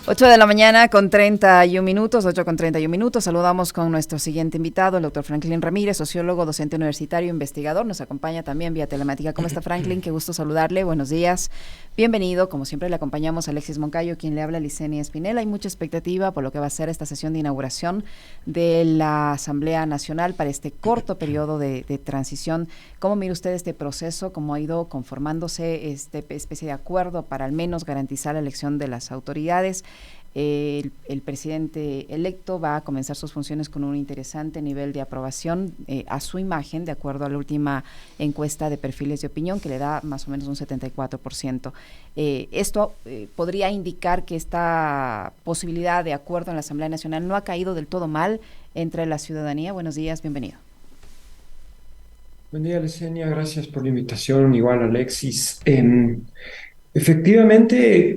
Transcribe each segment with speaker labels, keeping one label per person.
Speaker 1: 8 de la mañana con 31 minutos, 8 con 31 minutos. Saludamos con nuestro siguiente invitado, el doctor Franklin Ramírez, sociólogo, docente universitario, investigador. Nos acompaña también vía telemática. ¿Cómo está, Franklin? Qué gusto saludarle. Buenos días. Bienvenido. Como siempre, le acompañamos a Alexis Moncayo, quien le habla, Licenia Espinel. Hay mucha expectativa por lo que va a ser esta sesión de inauguración de la Asamblea Nacional para este corto periodo de transición. ¿Cómo mira usted este proceso? ¿Cómo ha ido conformándose esta especie de acuerdo para al menos garantizar la elección de las autoridades? El presidente electo va a comenzar sus funciones con un interesante nivel de aprobación a su imagen, de acuerdo a la última encuesta de perfiles de opinión, que le da más o menos un 74%. Esto podría indicar que esta posibilidad de acuerdo en la Asamblea Nacional no ha caído del todo mal entre la ciudadanía. Buenos días, bienvenido.
Speaker 2: Buen día, Licenia, gracias por la invitación, igual Alexis. Efectivamente,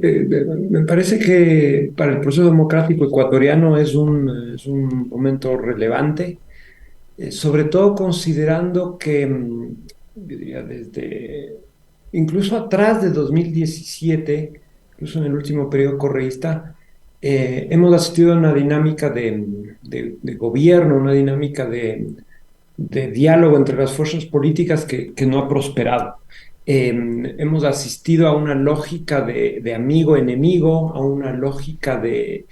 Speaker 2: me parece que para el proceso democrático ecuatoriano es un momento relevante, sobre todo considerando que, yo diría, desde incluso atrás de 2017, incluso en el último periodo correísta, hemos asistido a una dinámica de gobierno, una dinámica de diálogo entre las fuerzas políticas que no ha prosperado. Hemos asistido a una lógica de amigo-enemigo, a una lógica de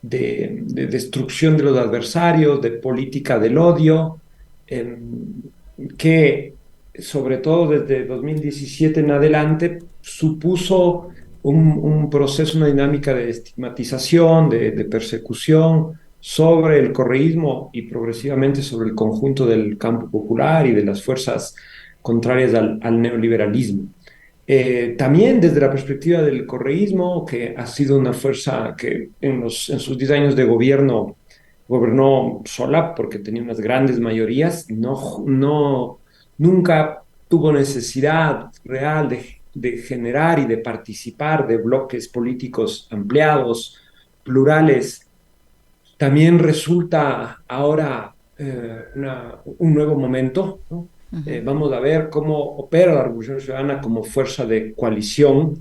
Speaker 2: destrucción de los adversarios, de política del odio, eh, que sobre todo desde 2017 en adelante supuso un proceso, una dinámica de estigmatización, de persecución sobre el correísmo y progresivamente sobre el conjunto del campo popular y de las fuerzas contrarias al neoliberalismo. También desde la perspectiva del correísmo, que ha sido una fuerza que en sus 10 años de gobierno gobernó sola porque tenía unas grandes mayorías, nunca tuvo necesidad real de generar y de participar de bloques políticos ampliados, plurales. También resulta ahora un nuevo momento, ¿no?
Speaker 1: Uh-huh.
Speaker 2: Vamos a ver cómo opera la Revolución Ciudadana como fuerza de coalición.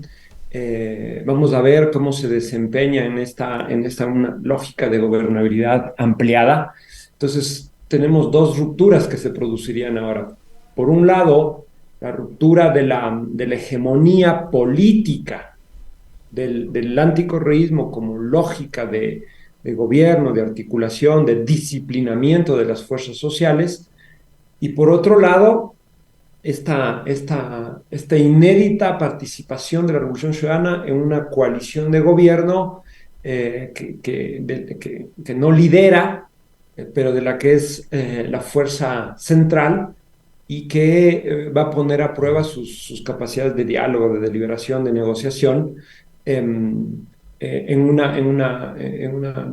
Speaker 2: Vamos a ver cómo se desempeña en esta una lógica de gobernabilidad ampliada. Entonces, tenemos dos rupturas que se producirían ahora. Por un lado, la ruptura de la hegemonía política del anticorreísmo como lógica de gobierno, de articulación, de disciplinamiento de las fuerzas sociales, y por otro lado, esta inédita participación de la Revolución Ciudadana en una coalición de gobierno que no lidera, pero de la que es la fuerza central y que va a poner a prueba sus capacidades de diálogo, de deliberación, de negociación, en una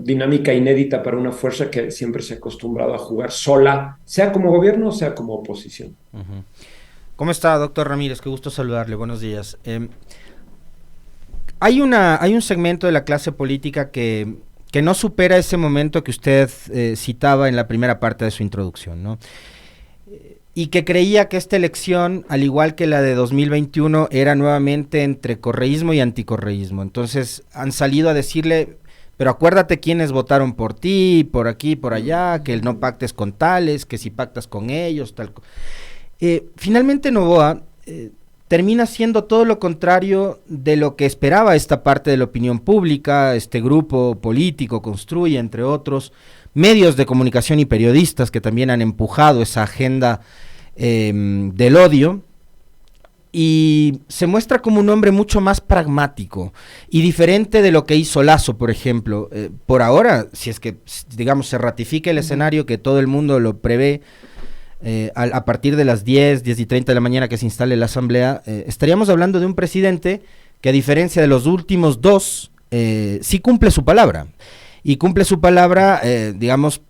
Speaker 2: dinámica inédita para una fuerza que siempre se ha acostumbrado a jugar sola, sea como gobierno, sea como oposición.
Speaker 3: Uh-huh. ¿Cómo está, doctor Ramírez? Qué gusto saludarle, buenos días. Hay un segmento de la clase política que no supera ese momento que usted citaba en la primera parte de su introducción, ¿no? Y que creía que esta elección, al igual que la de 2021, era nuevamente entre correísmo y anticorreísmo. Entonces han salido a decirle, pero acuérdate quiénes votaron por ti, por aquí, por allá, que no pactes con tales, que si pactas con ellos, tal. Finalmente Noboa termina siendo todo lo contrario de lo que esperaba esta parte de la opinión pública, este grupo político Construye, entre otros, medios de comunicación y periodistas que también han empujado esa agenda del odio, y se muestra como un hombre mucho más pragmático y diferente de lo que hizo Lasso, por ejemplo. Por ahora, si es que, digamos, se ratifica el escenario que todo el mundo lo prevé, a partir de las 10:30 de la mañana que se instale la asamblea, estaríamos hablando de un presidente que, a diferencia de los últimos dos, sí cumple su palabra. Y cumple su palabra, digamos,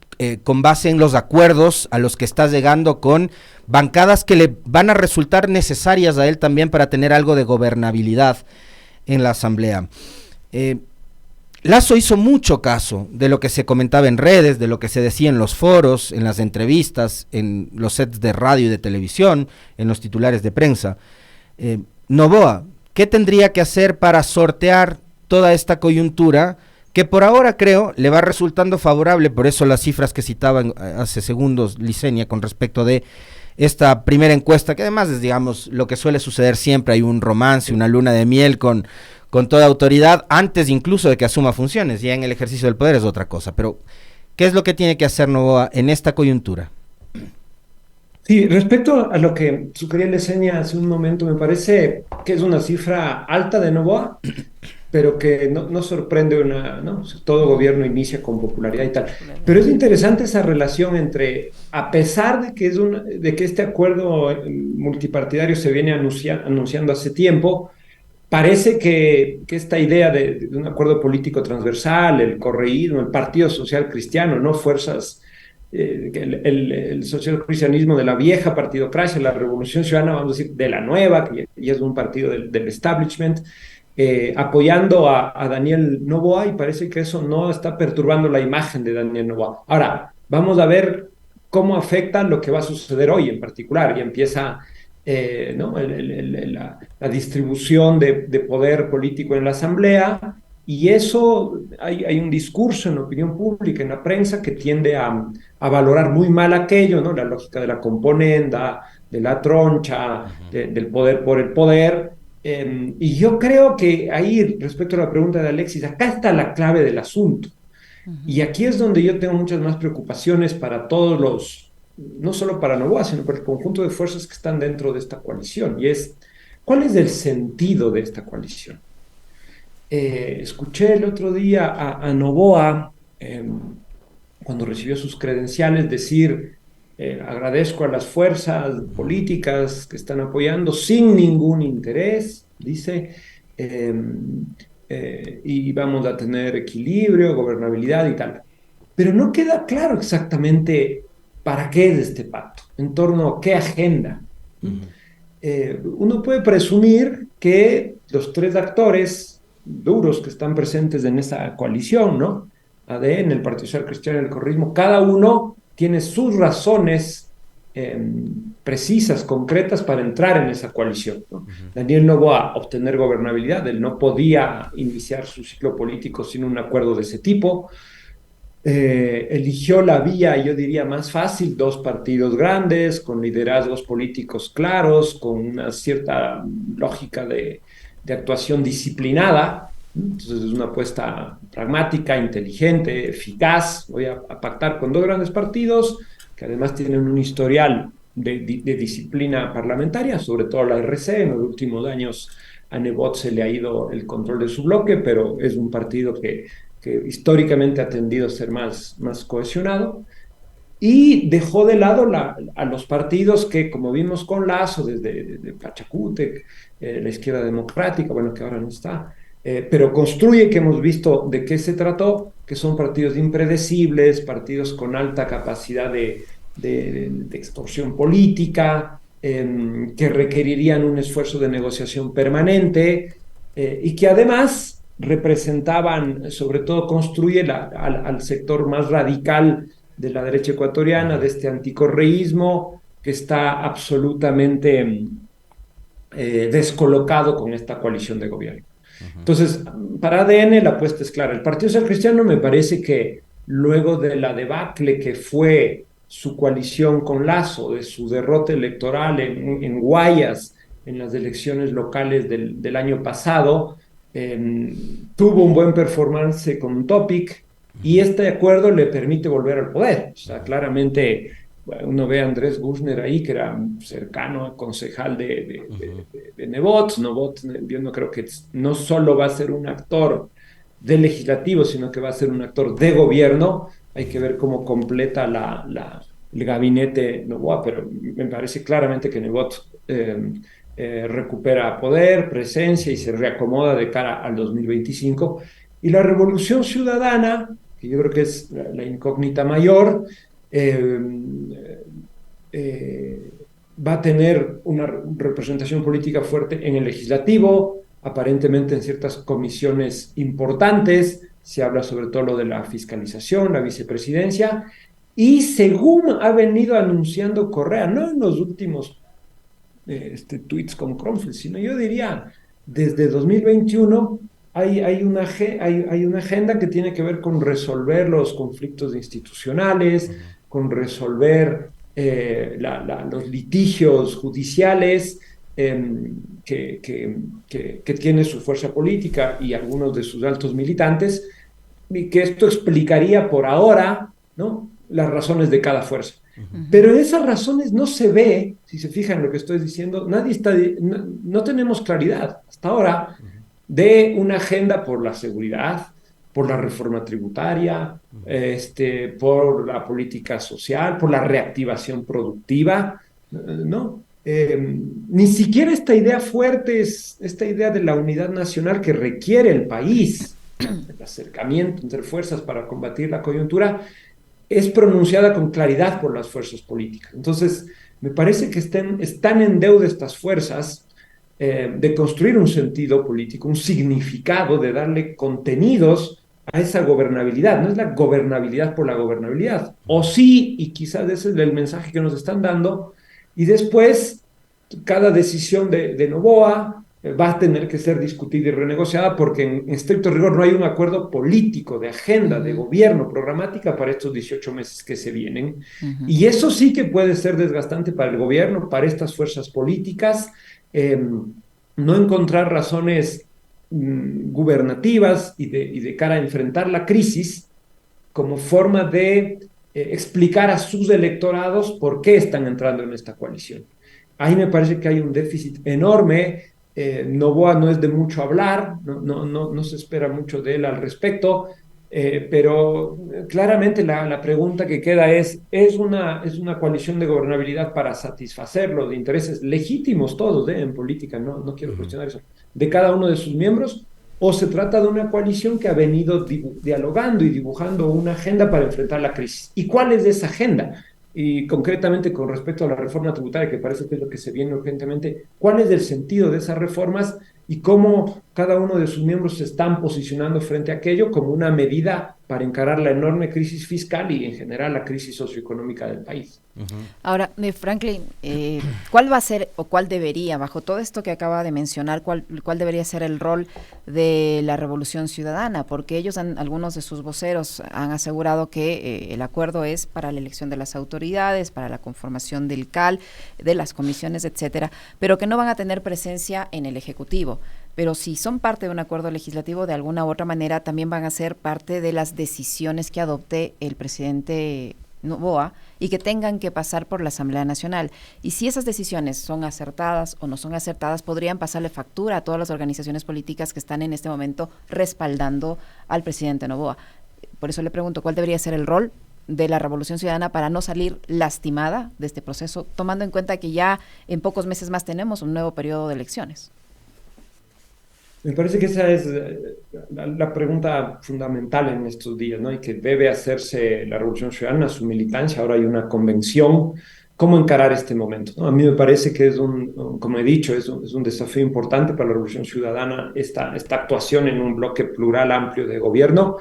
Speaker 3: con base en los acuerdos a los que está llegando con bancadas que le van a resultar necesarias a él también para tener algo de gobernabilidad en la asamblea. Lasso hizo mucho caso de lo que se comentaba en redes, de lo que se decía en los foros, en las entrevistas, en los sets de radio y de televisión, en los titulares de prensa. Noboa, ¿qué tendría que hacer para sortear toda esta coyuntura que por ahora creo le va resultando favorable, por eso las cifras que citaba hace segundos Licenia con respecto de esta primera encuesta, que además es, digamos, lo que suele suceder siempre, hay un romance, una luna de miel con toda autoridad, antes incluso de que asuma funciones, ya en el ejercicio del poder es otra cosa, pero ¿qué es lo que tiene que hacer Noboa en esta coyuntura?
Speaker 2: Sí, respecto a lo que sugería Lecenia hace un momento, me parece que es una cifra alta de Noboa, pero que no sorprende ¿no? Todo gobierno inicia con popularidad y tal. Pero es interesante esa relación entre, a pesar de que, de que este acuerdo multipartidario se viene anunciando hace tiempo, parece que esta idea de un acuerdo político transversal, el correísmo, el Partido Social Cristiano, ¿no? Fuerzas, el socialcristianismo de la vieja partidocracia, la Revolución Ciudadana, vamos a decir, de la nueva, que ya es un partido del establishment, apoyando a Daniel Noboa, y parece que eso no está perturbando la imagen de Daniel Noboa. Ahora, vamos a ver cómo afecta lo que va a suceder hoy en particular, y empieza ¿no? La distribución de poder político en la Asamblea, y eso hay un discurso en la opinión pública, en la prensa, que tiende a valorar muy mal aquello, ¿no? La lógica de la componenda, de la troncha, del poder por el poder. Y yo creo que ahí, respecto a la pregunta de Alexis, acá está la clave del asunto. Y aquí es donde yo tengo muchas más preocupaciones para todos no solo para Noboa, sino para el conjunto de fuerzas que están dentro de esta coalición. Y es, ¿cuál es el sentido de esta coalición? Escuché el otro día a Noboa, cuando recibió sus credenciales, decir, agradezco a las fuerzas políticas que están apoyando sin ningún interés, dice, y vamos a tener equilibrio, gobernabilidad y tal. Pero no queda claro exactamente para qué es este pacto, en torno a qué agenda. Uno puede presumir que los tres actores duros que están presentes en esa coalición, ¿no? ADN, el Partido Social Cristiano y el correísmo, cada uno tiene sus razones precisas, concretas para entrar en esa coalición, ¿no? Daniel Noboa, obtener gobernabilidad, él no podía iniciar su ciclo político sin un acuerdo de ese tipo. Eligió la vía, yo diría, más fácil, dos partidos grandes, con liderazgos políticos claros, con una cierta lógica de actuación disciplinada. Entonces es una apuesta pragmática, inteligente, eficaz. Voy a pactar con dos grandes partidos que además tienen un historial de disciplina parlamentaria, sobre todo la RC. En los últimos años a Nebot se le ha ido el control de su bloque, pero es un partido que históricamente ha tendido a ser más cohesionado, y dejó de lado a los partidos que, como vimos con Lazo, desde Pachacútec, la izquierda democrática, bueno, que ahora no está, pero construye, que hemos visto de qué se trató, que son partidos impredecibles, partidos con alta capacidad de extorsión política, que requerirían un esfuerzo de negociación permanente, y que además representaban, sobre todo construye al sector más radical de la derecha ecuatoriana, de este anticorreísmo, que está absolutamente descolocado con esta coalición de gobierno. Entonces, para ADN la apuesta es clara. El Partido Social Cristiano, me parece que luego de la debacle que fue su coalición con Lazo, de su derrota electoral en Guayas, en las elecciones locales del año pasado, tuvo un buen performance con Topic, y este acuerdo le permite volver al poder. O sea, claramente uno ve a Andrés Guzner ahí, que era cercano, concejal de Nebot. Nebot, yo no creo que no solo va a ser un actor del legislativo, sino que va a ser un actor de gobierno. Hay que ver cómo completa el gabinete Noboa, pero me parece claramente que Nebot recupera poder, presencia, y se reacomoda de cara al 2025. Y la Revolución Ciudadana, que yo creo que es la incógnita mayor, va a tener una representación política fuerte en el legislativo, aparentemente en ciertas comisiones importantes. Se habla sobre todo lo de la fiscalización, la vicepresidencia, y según ha venido anunciando Correa, no en los últimos tweets con Kronfeld, sino yo diría desde 2021, hay una agenda que tiene que ver con resolver los conflictos institucionales, con resolver los litigios judiciales, que tiene su fuerza política y algunos de sus altos militantes, y que esto explicaría por ahora, ¿no?, las razones de cada fuerza.
Speaker 1: Ujú.
Speaker 2: Pero en esas razones no se ve, si se fijan en lo que estoy diciendo, no tenemos claridad hasta ahora de una agenda por la seguridad, por la reforma tributaria, por la política social, por la reactivación productiva, ¿no? Ni siquiera esta idea fuerte es esta idea de la unidad nacional que requiere el país, el acercamiento entre fuerzas para combatir la coyuntura, es pronunciada con claridad por las fuerzas políticas. Entonces, me parece que están en deuda estas fuerzas de construir un sentido político, un significado, de darle contenidos a esa gobernabilidad. No es la gobernabilidad por la gobernabilidad. O sí, y quizás ese es el mensaje que nos están dando, y después cada decisión de Noboa va a tener que ser discutida y renegociada porque en estricto rigor no hay un acuerdo político, de agenda, de
Speaker 1: Ujú.
Speaker 2: gobierno, programática para estos 18 meses que se vienen.
Speaker 1: Ujú.
Speaker 2: Y eso sí que puede ser desgastante para el gobierno, para estas fuerzas políticas, no encontrar razones gubernativas y de cara a enfrentar la crisis como forma de explicar a sus electorados por qué están entrando en esta coalición. Ahí me parece que hay un déficit enorme. Noboa no es de mucho hablar, no se espera mucho de él al respecto, pero claramente la pregunta que queda es una coalición de gobernabilidad para satisfacer los intereses legítimos todos, en política, no quiero cuestionar eso, de cada uno de sus miembros, o se trata de una coalición que ha venido dialogando y dibujando una agenda para enfrentar la crisis? ¿Y cuál es esa agenda? Y concretamente con respecto a la reforma tributaria, que parece que es lo que se viene urgentemente, ¿cuál es el sentido de esas reformas y cómo cada uno de sus miembros se están posicionando frente a aquello como una medida para encarar la enorme crisis fiscal y en general la crisis socioeconómica del país?
Speaker 1: Ahora, Franklin, ¿cuál va a ser o cuál debería, bajo todo esto que acaba de mencionar, cuál debería ser el rol de la Revolución Ciudadana? Porque algunos de sus voceros han asegurado que el acuerdo es para la elección de las autoridades, para la conformación del CAL, de las comisiones, etcétera, pero que no van a tener presencia en el Ejecutivo. Pero si son parte de un acuerdo legislativo, de alguna u otra manera también van a ser parte de las decisiones que adopte el presidente Noboa y que tengan que pasar por la Asamblea Nacional. Y si esas decisiones son acertadas o no son acertadas, podrían pasarle factura a todas las organizaciones políticas que están en este momento respaldando al presidente Noboa. Por eso le pregunto, ¿cuál debería ser el rol de la Revolución Ciudadana para no salir lastimada de este proceso, tomando en cuenta que ya en pocos meses más tenemos un nuevo periodo de elecciones?
Speaker 2: Me parece que esa es la pregunta fundamental en estos días, ¿no? Y que debe hacerse la Revolución Ciudadana, su militancia. Ahora hay una convención. ¿Cómo encarar este momento, no? A mí me parece que como he dicho, es un desafío importante para la Revolución Ciudadana esta actuación en un bloque plural amplio de gobierno.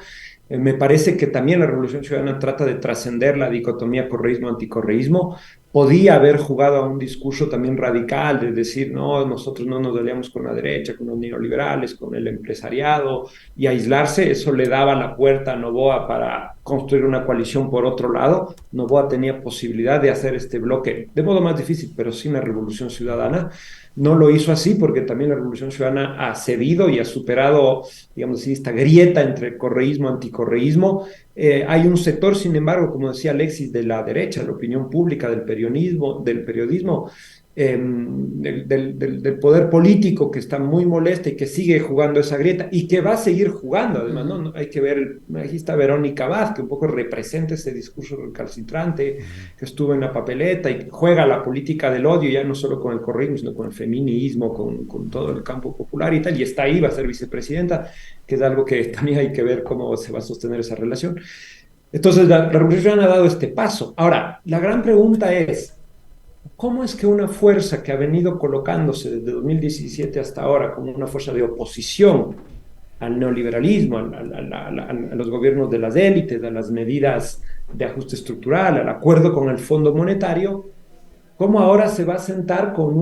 Speaker 2: Me parece que también la Revolución Ciudadana trata de trascender la dicotomía correísmo-anticorreísmo. Podía haber jugado a un discurso también radical de decir, no, nosotros no nos aliamos con la derecha, con los neoliberales, con el empresariado, y aislarse. Eso le daba la puerta a Noboa para construir una coalición por otro lado. Noboa tenía posibilidad de hacer este bloque de modo más difícil, pero sin la Revolución Ciudadana. No lo hizo así porque también la Revolución Ciudadana ha cedido y ha superado, digamos así, esta grieta entre correísmo y anticorreísmo. Hay un sector, sin embargo, como decía Alexis, de la derecha, de la opinión pública, del periodismo, del poder político, que está muy molesta y que sigue jugando esa grieta y que va a seguir jugando. Además,
Speaker 1: Uh-huh.
Speaker 2: ¿no? Hay que ver, aquí está Verónica Vaz, que un poco representa ese discurso recalcitrante, que estuvo en la papeleta y juega la política del odio, ya no solo con el correísmo, sino con el feminismo, con todo el campo popular y tal, y está ahí, va a ser vicepresidenta, que es algo que también hay que ver cómo se va a sostener esa relación. Entonces, la Revolución ha dado este paso. Ahora, la gran pregunta es, ¿cómo es que una fuerza que ha venido colocándose desde 2017 hasta ahora como una fuerza de oposición al neoliberalismo, a los gobiernos de las élites, a las medidas de ajuste estructural, al acuerdo con el Fondo Monetario, cómo ahora se va a sentar con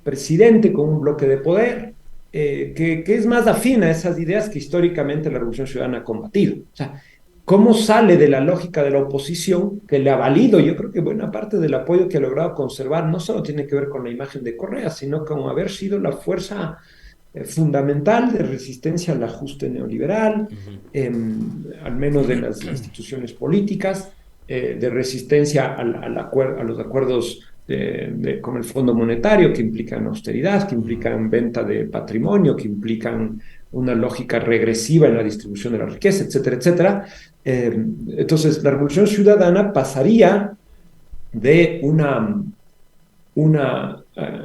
Speaker 2: presidente con un bloque de poder que es más afín a esas ideas que históricamente la Revolución Ciudadana ha combatido. O sea, cómo sale de la lógica de la oposición, que le ha valido, yo creo que buena parte del apoyo que ha logrado conservar no solo tiene que ver con la imagen de Correa, sino con haber sido la fuerza fundamental de resistencia al ajuste neoliberal, al menos de las instituciones políticas, de resistencia a los acuerdos con el Fondo Monetario, que implican austeridad, que implican venta de patrimonio, que implican una lógica regresiva en la distribución de la riqueza, etcétera, etcétera. Entonces, la Revolución Ciudadana pasaría de una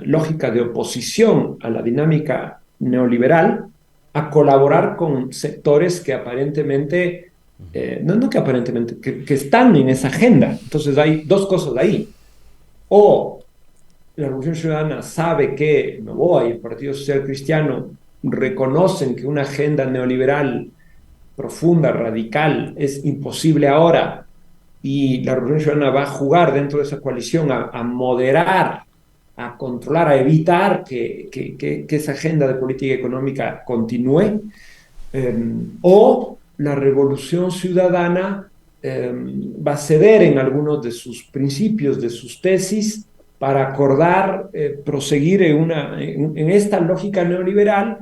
Speaker 2: lógica de oposición a la dinámica neoliberal a colaborar con sectores que aparentemente, no que aparentemente, que están en esa agenda. Entonces hay dos cosas ahí. O la Revolución Ciudadana sabe que Noboa y el Partido Social Cristiano reconocen que una agenda neoliberal profunda, radical, es imposible ahora, y la Revolución Ciudadana va a jugar dentro de esa coalición a moderar, a controlar, a evitar que esa agenda de política económica continúe, o la Revolución Ciudadana va a ceder en algunos de sus principios, de sus tesis, para acordar proseguir en esta lógica neoliberal,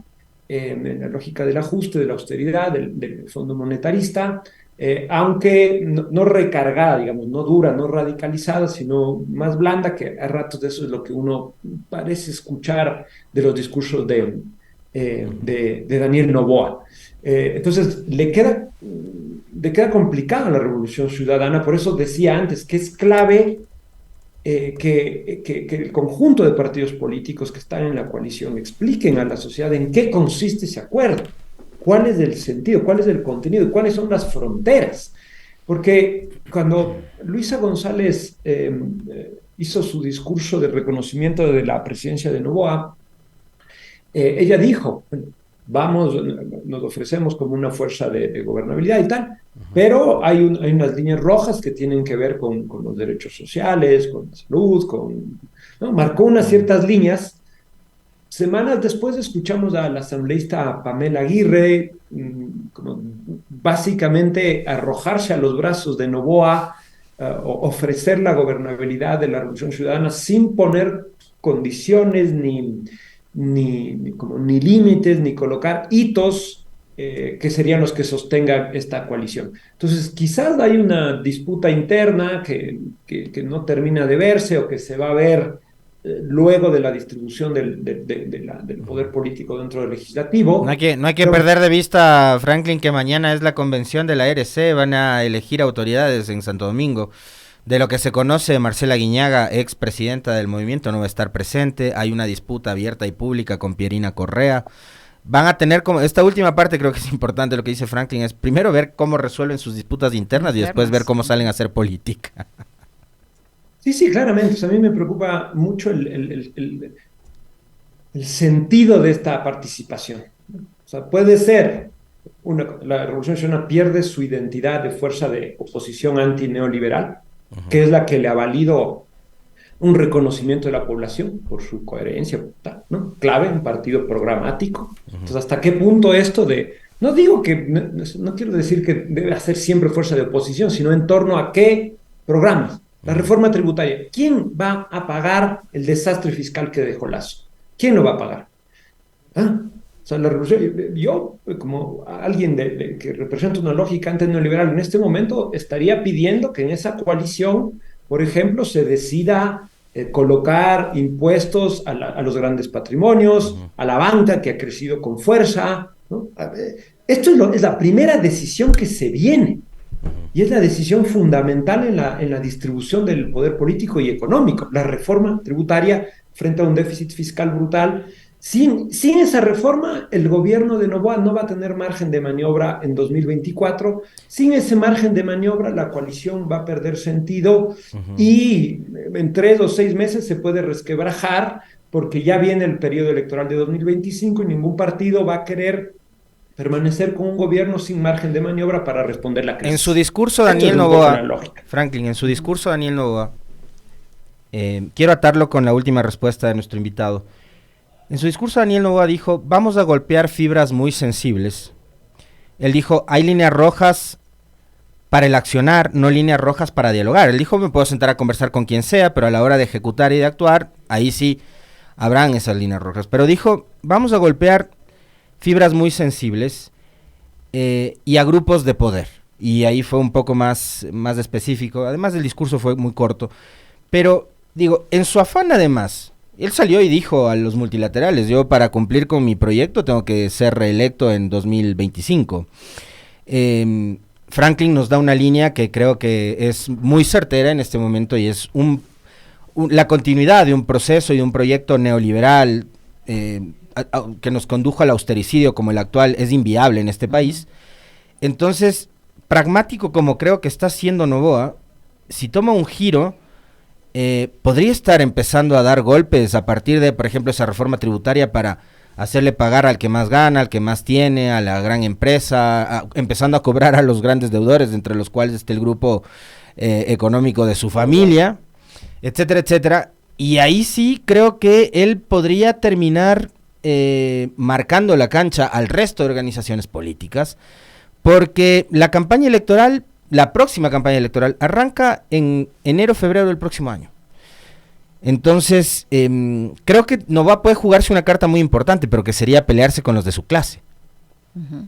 Speaker 2: en la lógica del ajuste, de la austeridad, del fondo monetarista, aunque no recargada, digamos, no dura, no radicalizada, sino más blanda, que a ratos de eso es lo que uno parece escuchar de los discursos de Daniel Noboa. Entonces, le queda complicada la Revolución Ciudadana, por eso decía antes que es clave que el conjunto de partidos políticos que están en la coalición expliquen a la sociedad en qué consiste ese acuerdo, cuál es el sentido, cuál es el contenido, cuáles son las fronteras. Porque cuando Luisa González hizo su discurso de reconocimiento de la presidencia de Noboa, ella dijo, nos ofrecemos como una fuerza de gobernabilidad y tal, pero hay unas líneas rojas que tienen que ver con los derechos sociales, con la salud, ¿no? Marcó unas ciertas líneas. Semanas después escuchamos a la asambleísta Pamela Aguirre como básicamente arrojarse a los brazos de Noboa, ofrecer la gobernabilidad de la Revolución Ciudadana sin poner condiciones ni límites, ni colocar hitos que serían los que sostengan esta coalición. Entonces, quizás hay una disputa interna que no termina de verse o que se va a ver luego de la distribución del poder político dentro del legislativo.
Speaker 3: No hay que perder de vista, Franklin, que mañana es la convención de la ERC, van a elegir autoridades en Santo Domingo. De lo que se conoce, Marcela Guiñaga, expresidenta del movimiento, no va a estar presente. Hay una disputa abierta y pública con Pierina Correa. Van a tener como, esta última parte creo que es importante, lo que dice Franklin, es primero ver cómo resuelven sus disputas internas y después ver cómo salen a hacer política.
Speaker 2: Sí, claramente. O sea, a mí me preocupa mucho el sentido de esta participación. O sea, puede ser, la Revolución Ciudadana pierde su identidad de fuerza de oposición antineoliberal, que es la que le ha valido un reconocimiento de la población por su coherencia, ¿no? Clave, un partido programático. Entonces, ¿hasta qué punto esto no digo que, no quiero decir que debe hacer siempre fuerza de oposición, sino en torno a qué programas? La reforma tributaria. ¿Quién va a pagar el desastre fiscal que dejó Lasso? ¿Quién lo va a pagar? O sea, la revolución, yo, como alguien que representa una lógica antineoliberal, en este momento estaría pidiendo que en esa coalición, por ejemplo, se decida colocar impuestos a los grandes patrimonios, a la banca que ha crecido con fuerza, ¿no? Esto es la primera decisión que se viene, y es la decisión fundamental en la distribución del poder político y económico, la reforma tributaria frente a un déficit fiscal brutal. Sin esa reforma, el gobierno de Noboa no va a tener margen de maniobra en 2024. Sin ese margen de maniobra, la coalición va a perder sentido y en 3 o 6 meses se puede resquebrajar porque ya viene el periodo electoral de 2025 y ningún partido va a querer permanecer con un gobierno sin margen de maniobra para responder la crisis.
Speaker 3: En su discurso, Daniel Noboa, Franklin, en su discurso, Daniel Noboa, quiero atarlo con la última respuesta de nuestro invitado. En su discurso Daniel Noboa dijo, vamos a golpear fibras muy sensibles. Él dijo, hay líneas rojas para el accionar, no líneas rojas para dialogar. Él dijo, me puedo sentar a conversar con quien sea, pero a la hora de ejecutar y de actuar, ahí sí habrán esas líneas rojas. Pero dijo, vamos a golpear fibras muy sensibles y a grupos de poder. Y ahí fue un poco más específico. Además, el discurso fue muy corto. Pero, digo, en su afán además, él salió y dijo a los multilaterales, yo para cumplir con mi proyecto tengo que ser reelecto en 2025. Franklin nos da una línea que creo que es muy certera en este momento y es la continuidad de un proceso y de un proyecto neoliberal que nos condujo al austericidio como el actual es inviable en este país. Entonces, pragmático como creo que está haciendo Noboa, si toma un giro, podría estar empezando a dar golpes a partir de, por ejemplo, esa reforma tributaria para hacerle pagar al que más gana, al que más tiene, a la gran empresa, empezando a cobrar a los grandes deudores, entre los cuales está el grupo económico de su familia, etcétera, etcétera. Y ahí sí creo que él podría terminar marcando la cancha al resto de organizaciones políticas, porque la campaña electoral, la próxima campaña electoral, arranca en enero, febrero del próximo año. Entonces, creo que Noboa puede jugarse una carta muy importante, pero que sería pelearse con los de su clase.
Speaker 1: Ujú.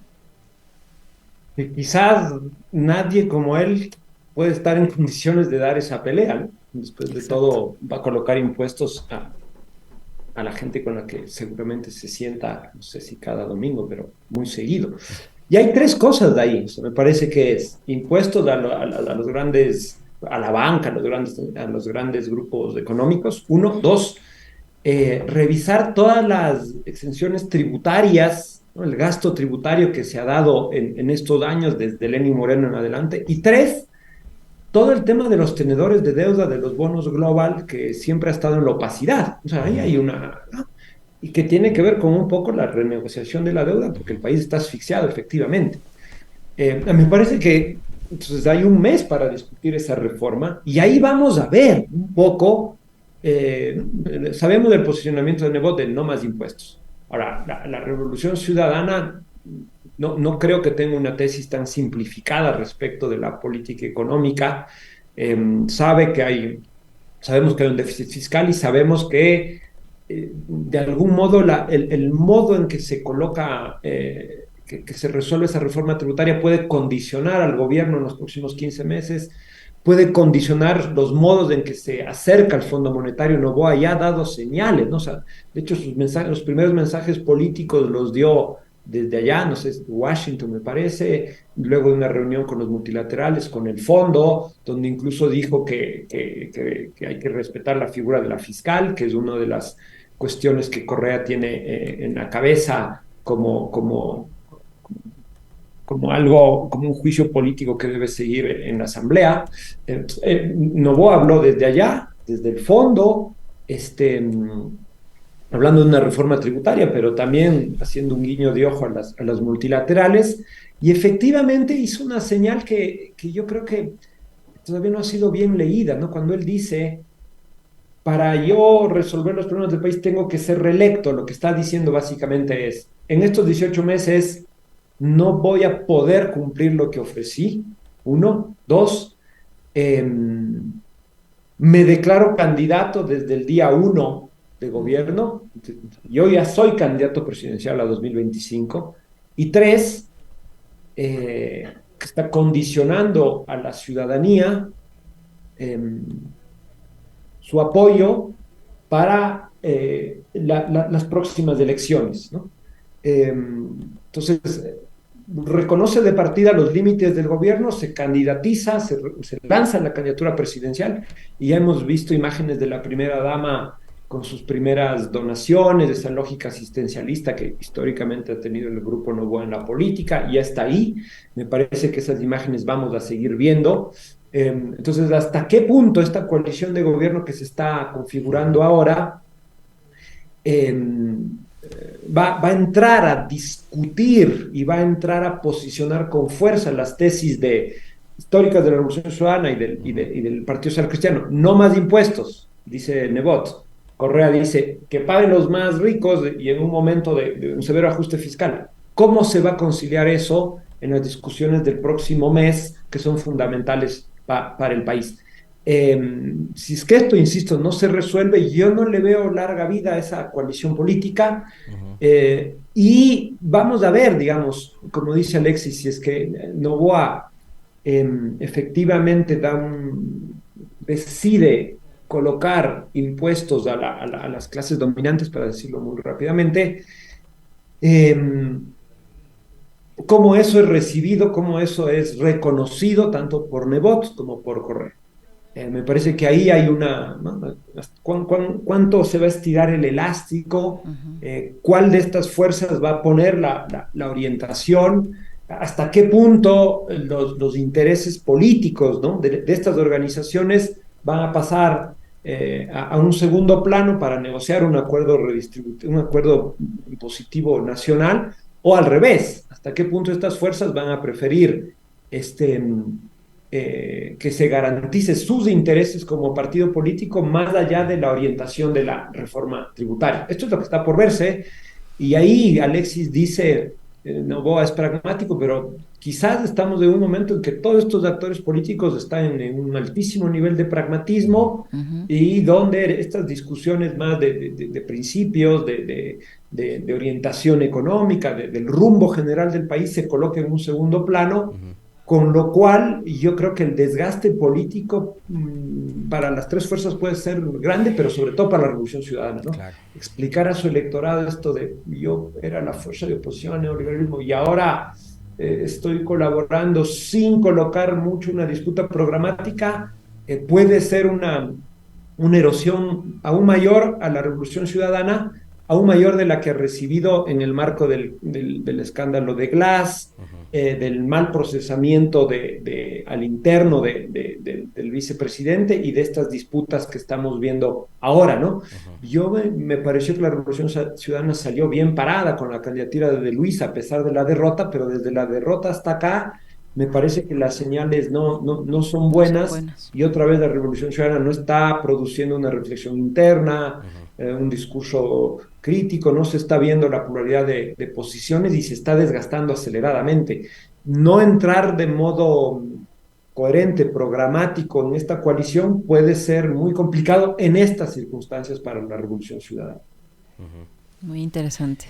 Speaker 2: Y quizás nadie como él puede estar en condiciones de dar esa pelea, ¿no? Después de todo, va a colocar impuestos a la gente con la que seguramente se sienta, no sé si cada domingo, pero muy seguido. Y hay tres cosas de ahí. O sea, me parece que es impuestos a los grandes, a la banca, a los grandes grupos económicos. Uno, dos, revisar todas las exenciones tributarias, ¿no? El gasto tributario que se ha dado en estos años desde Lenín Moreno en adelante. Y tres, todo el tema de los tenedores de deuda, de los bonos global, que siempre ha estado en la opacidad. O sea, ahí hay una, ¿no? Y que tiene que ver con un poco la renegociación de la deuda, porque el país está asfixiado, efectivamente. Me parece que entonces hay un mes para discutir esa reforma y ahí vamos a ver un poco, sabemos del posicionamiento de Nebot de no más impuestos. Ahora, la Revolución Ciudadana no creo que tenga una tesis tan simplificada respecto de la política económica. Sabemos que hay un déficit fiscal y sabemos que de algún modo el modo en que se coloca, que se resuelve esa reforma tributaria puede condicionar al gobierno en los próximos 15 meses, puede condicionar los modos en que se acerca al Fondo Monetario. Noboa ya ha dado señales, ¿no? O sea, de hecho, los primeros mensajes políticos los dio desde allá, no sé, Washington me parece, luego de una reunión con los multilaterales, con el fondo, donde incluso dijo que hay que respetar la figura de la fiscal, que es una de las cuestiones que Correa tiene en la cabeza como algo, como un juicio político que debe seguir en la Asamblea. Noboa habló desde allá, desde el fondo, hablando de una reforma tributaria, pero también haciendo un guiño de ojo a las multilaterales, y efectivamente hizo una señal que yo creo que todavía no ha sido bien leída, ¿no? Cuando él dice, para yo resolver los problemas del país tengo que ser reelecto, lo que está diciendo básicamente es, en estos 18 meses no voy a poder cumplir lo que ofrecí, uno, dos, me declaro candidato desde el día 1 de gobierno, yo ya soy candidato presidencial a 2025, y tres, que está condicionando a la ciudadanía su apoyo para las próximas elecciones, ¿no? Entonces, reconoce de partida los límites del gobierno, se candidatiza, se lanza en la candidatura presidencial, y ya hemos visto imágenes de la primera dama con sus primeras donaciones, esa lógica asistencialista que históricamente ha tenido el grupo Noboa en la política, y hasta ahí me parece que esas imágenes vamos a seguir viendo. Entonces, ¿hasta qué punto esta coalición de gobierno que se está configurando ahora va a entrar a discutir y va a entrar a posicionar con fuerza las tesis históricas de la Revolución Ciudadana y del Partido Social Cristiano? No más impuestos, dice Nebot, Correa dice que paguen los más ricos y en un momento de un severo ajuste fiscal. ¿Cómo se va a conciliar eso en las discusiones del próximo mes que son fundamentales para el país? Si es que esto, insisto, no se resuelve, yo no le veo larga vida a esa coalición política. Y vamos a ver, digamos, como dice Alexis, si es que Noboa efectivamente decide colocar impuestos a las clases dominantes, para decirlo muy rápidamente, eh, cómo eso es recibido, cómo eso es reconocido tanto por Nebot como por Correa. Me parece que ahí hay ¿no? ¿Cuánto se va a estirar el elástico? ¿Cuál de estas fuerzas va a poner la orientación? ¿Hasta qué punto los intereses políticos, ¿no? de estas organizaciones van a pasar a un segundo plano para negociar un acuerdo un acuerdo impositivo nacional? O al revés, ¿hasta qué punto estas fuerzas van a preferir que se garantice sus intereses como partido político más allá de la orientación de la reforma tributaria? Esto es lo que está por verse, y ahí Alexis dice, Noboa es pragmático, pero quizás estamos en un momento en que todos estos actores políticos están en un altísimo nivel de pragmatismo, y donde estas discusiones más de principios, de orientación económica, del rumbo general del país se coloquen en un segundo plano. Con lo cual, yo creo que el desgaste político para las tres fuerzas puede ser grande, pero sobre todo para la Revolución Ciudadana, ¿no?
Speaker 3: Claro.
Speaker 2: Explicar a su electorado esto de yo era la fuerza de oposición al neoliberalismo y ahora estoy colaborando sin colocar mucho una disputa programática, puede ser una erosión aún mayor a la Revolución Ciudadana, aún mayor de la que ha recibido en el marco del escándalo de Glass, del mal procesamiento al interno del vicepresidente y de estas disputas que estamos viendo ahora, ¿no? Me pareció que la Revolución Ciudadana salió bien parada con la candidatura de Luis a pesar de la derrota, pero desde la derrota hasta acá me parece que las señales no son buenas, y otra vez la Revolución Ciudadana no está produciendo una reflexión interna, un discurso crítico, no se está viendo la pluralidad de posiciones y se está desgastando aceleradamente. No entrar de modo coherente, programático en esta coalición puede ser muy complicado en estas circunstancias para la Revolución Ciudadana.
Speaker 1: Muy interesante.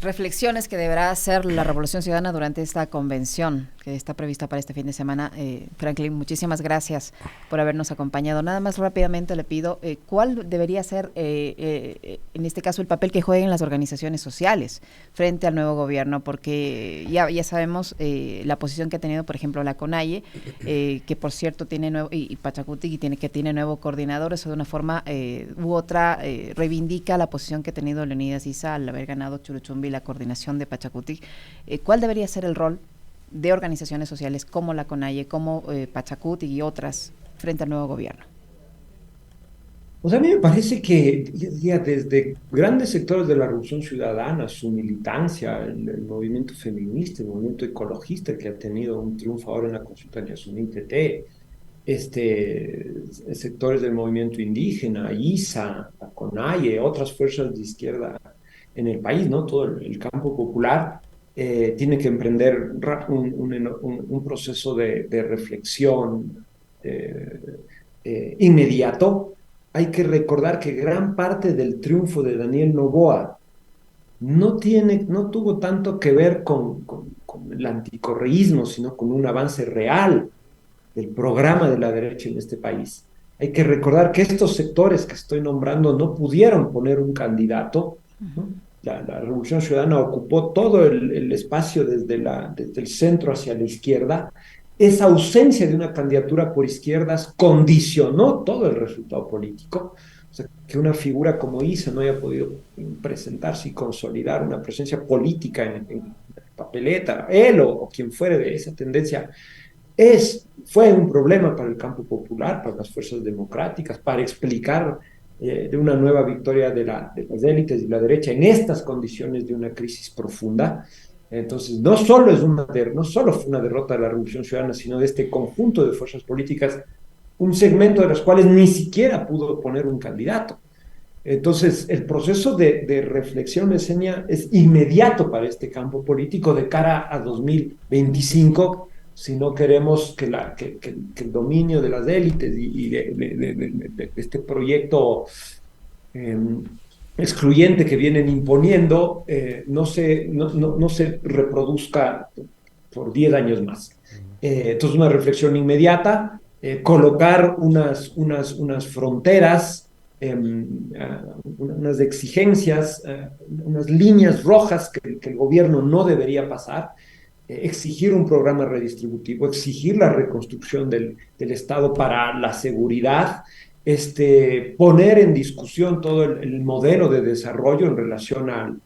Speaker 1: Reflexiones que deberá hacer la Revolución Ciudadana durante esta convención que está prevista para este fin de semana. Franklin, muchísimas gracias por habernos acompañado. Nada más rápidamente le pido, ¿cuál debería ser, en este caso, el papel que jueguen las organizaciones sociales frente al nuevo gobierno? Porque ya sabemos la posición que ha tenido, por ejemplo, la CONAIE, que por cierto tiene nuevo, y Pachacuti que tiene nuevo coordinador. Eso de una forma u otra reivindica la posición que ha tenido Leonidas Issa al haber ganado Churuchumbi la coordinación de Pachacuti. ¿Cuál debería ser el rol de organizaciones sociales como la CONAIE, como Pachacuti y otras frente al nuevo gobierno?
Speaker 2: O sea, a mí me parece que desde grandes sectores de la Revolución Ciudadana, su militancia, el movimiento feminista, el movimiento ecologista, que ha tenido un triunfo ahora en la consulta de Yasuní-TT, sectores del movimiento indígena, ISA, la CONAIE, otras fuerzas de izquierda en el país, ¿no? Todo el campo popular tiene que emprender un proceso de reflexión inmediato. Hay que recordar que gran parte del triunfo de Daniel Noboa no tuvo tanto que ver con el anticorreísmo, sino con un avance real del programa de la derecha en este país. Hay que recordar que estos sectores que estoy nombrando no pudieron poner un candidato, ¿no? La Revolución Ciudadana ocupó todo el espacio desde el centro hacia la izquierda. Esa ausencia de una candidatura por izquierdas condicionó todo el resultado político. O sea, que una figura como Issa no haya podido presentarse y consolidar una presencia política en papeleta, él o quien fuere de esa tendencia, fue un problema para el campo popular, para las fuerzas democráticas, para explicar de una nueva victoria de las élites y la derecha en estas condiciones de una crisis profunda. Entonces, no solo fue una derrota de la Revolución Ciudadana, sino de este conjunto de fuerzas políticas, un segmento de las cuales ni siquiera pudo poner un candidato. Entonces, el proceso de reflexión es inmediato para este campo político de cara a 2025, si no queremos que el dominio de las élites y de este proyecto eh, excluyente que vienen imponiendo no se reproduzca por 10 años más. Entonces, una reflexión inmediata, colocar unas fronteras, unas exigencias, unas líneas rojas que el gobierno no debería pasar, exigir un programa redistributivo, exigir la reconstrucción del Estado para la seguridad, poner en discusión todo el modelo de desarrollo en relación a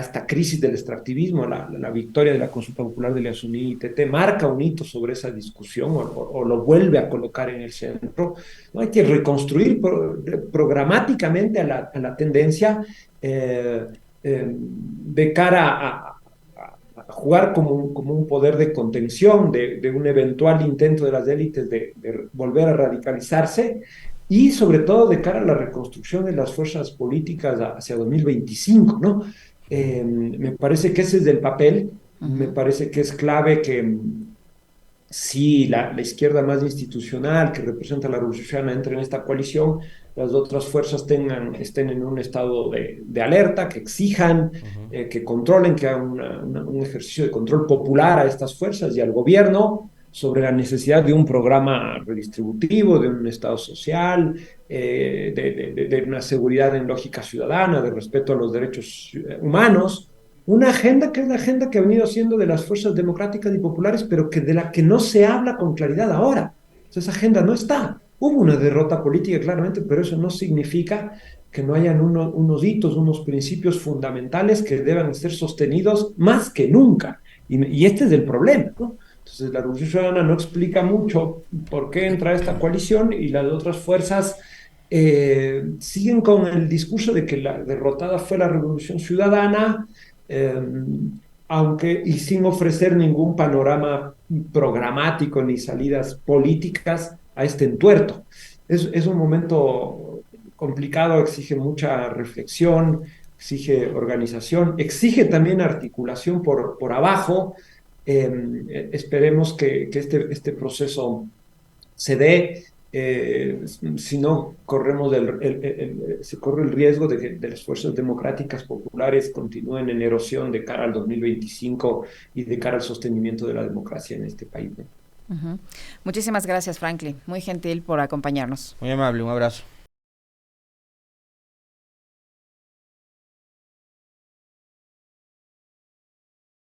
Speaker 2: esta crisis del extractivismo, la victoria de la consulta popular de Yasuní-TT marca un hito sobre esa discusión o lo vuelve a colocar en el centro. ¿No? Hay que reconstruir programáticamente a la tendencia de cara a jugar como un poder de contención de un eventual intento de las élites de volver a radicalizarse y sobre todo de cara a la reconstrucción de las fuerzas políticas hacia 2025, ¿no? Me parece que ese es el papel, me parece que es clave que si la izquierda más institucional que representa a la Revolución Ciudadana entra en esta coalición, las otras fuerzas estén en un estado de alerta, que exijan, que controlen, que hagan un ejercicio de control popular a estas fuerzas y al gobierno sobre la necesidad de un programa redistributivo, de un Estado social, de una seguridad en lógica ciudadana, de respeto a los derechos humanos. Una agenda que es la agenda que ha venido siendo de las fuerzas democráticas y populares, pero de la que no se habla con claridad ahora. Entonces, esa agenda no está. Hubo una derrota política, claramente, pero eso no significa que no hayan unos hitos, unos principios fundamentales que deban ser sostenidos más que nunca. Y este es el problema, ¿no? Entonces, la Revolución Ciudadana no explica mucho por qué entra esta coalición y las otras fuerzas siguen con el discurso de que la derrotada fue la Revolución Ciudadana, eh, aunque y sin ofrecer ningún panorama programático ni salidas políticas a este entuerto. Es un momento complicado, exige mucha reflexión, exige organización, exige también articulación por abajo. Esperemos que este proceso se dé, si no corremos se corre el riesgo de las fuerzas democráticas populares continúen en erosión de cara al 2025 y de cara al sostenimiento de la democracia en este país, ¿no?
Speaker 1: Muchísimas gracias, Franklin. Muy gentil por acompañarnos.
Speaker 3: Muy amable, un abrazo.